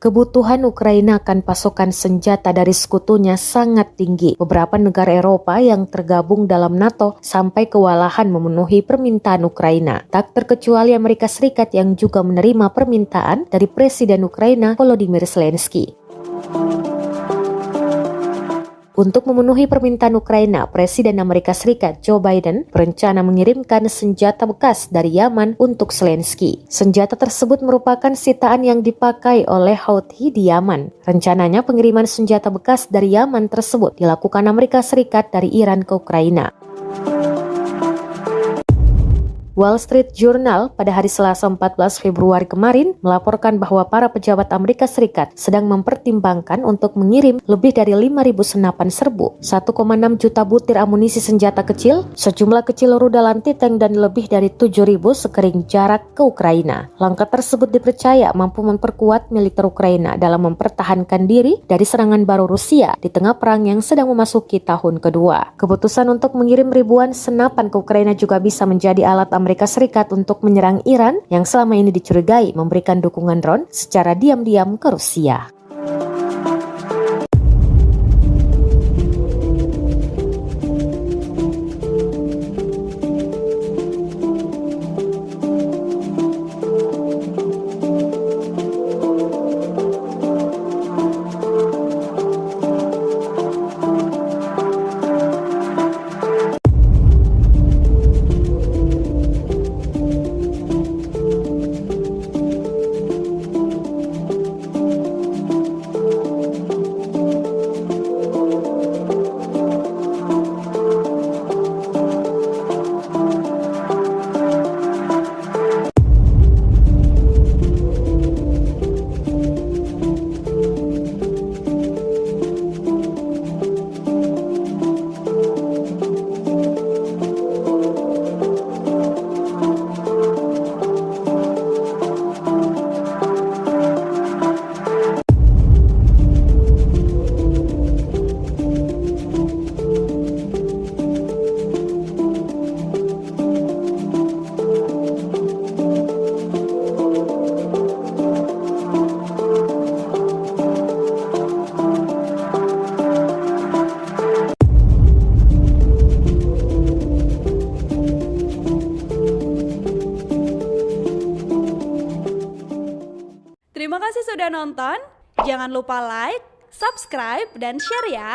Kebutuhan Ukraina akan pasokan senjata dari sekutunya sangat tinggi. Beberapa negara Eropa yang tergabung dalam NATO sampai kewalahan memenuhi permintaan Ukraina. Tak terkecuali Amerika Serikat yang juga menerima permintaan dari Presiden Ukraina Volodymyr Zelensky. Untuk memenuhi permintaan Ukraina, Presiden Amerika Serikat Joe Biden berencana mengirimkan senjata bekas dari Yaman untuk Zelensky. Senjata tersebut merupakan sitaan yang dipakai oleh Houthi di Yaman. Rencananya pengiriman senjata bekas dari Yaman tersebut dilakukan Amerika Serikat dari Iran ke Ukraina. Wall Street Journal pada hari Selasa 14 Februari kemarin melaporkan bahwa para pejabat Amerika Serikat sedang mempertimbangkan untuk mengirim lebih dari 5.000 senapan serbu, 1,6 juta butir amunisi senjata kecil, sejumlah kecil rudal anti-tank dan lebih dari 7.000 sekering jarak ke Ukraina. Langkah tersebut dipercaya mampu memperkuat militer Ukraina dalam mempertahankan diri dari serangan baru Rusia di tengah perang yang sedang memasuki tahun kedua. Keputusan untuk mengirim ribuan senapan ke Ukraina juga bisa menjadi alat Amerika Serikat untuk menyerang Iran yang selama ini dicurigai memberikan dukungan drone secara diam-diam ke Rusia. Terima kasih sudah nonton. Jangan lupa like, subscribe, dan share ya.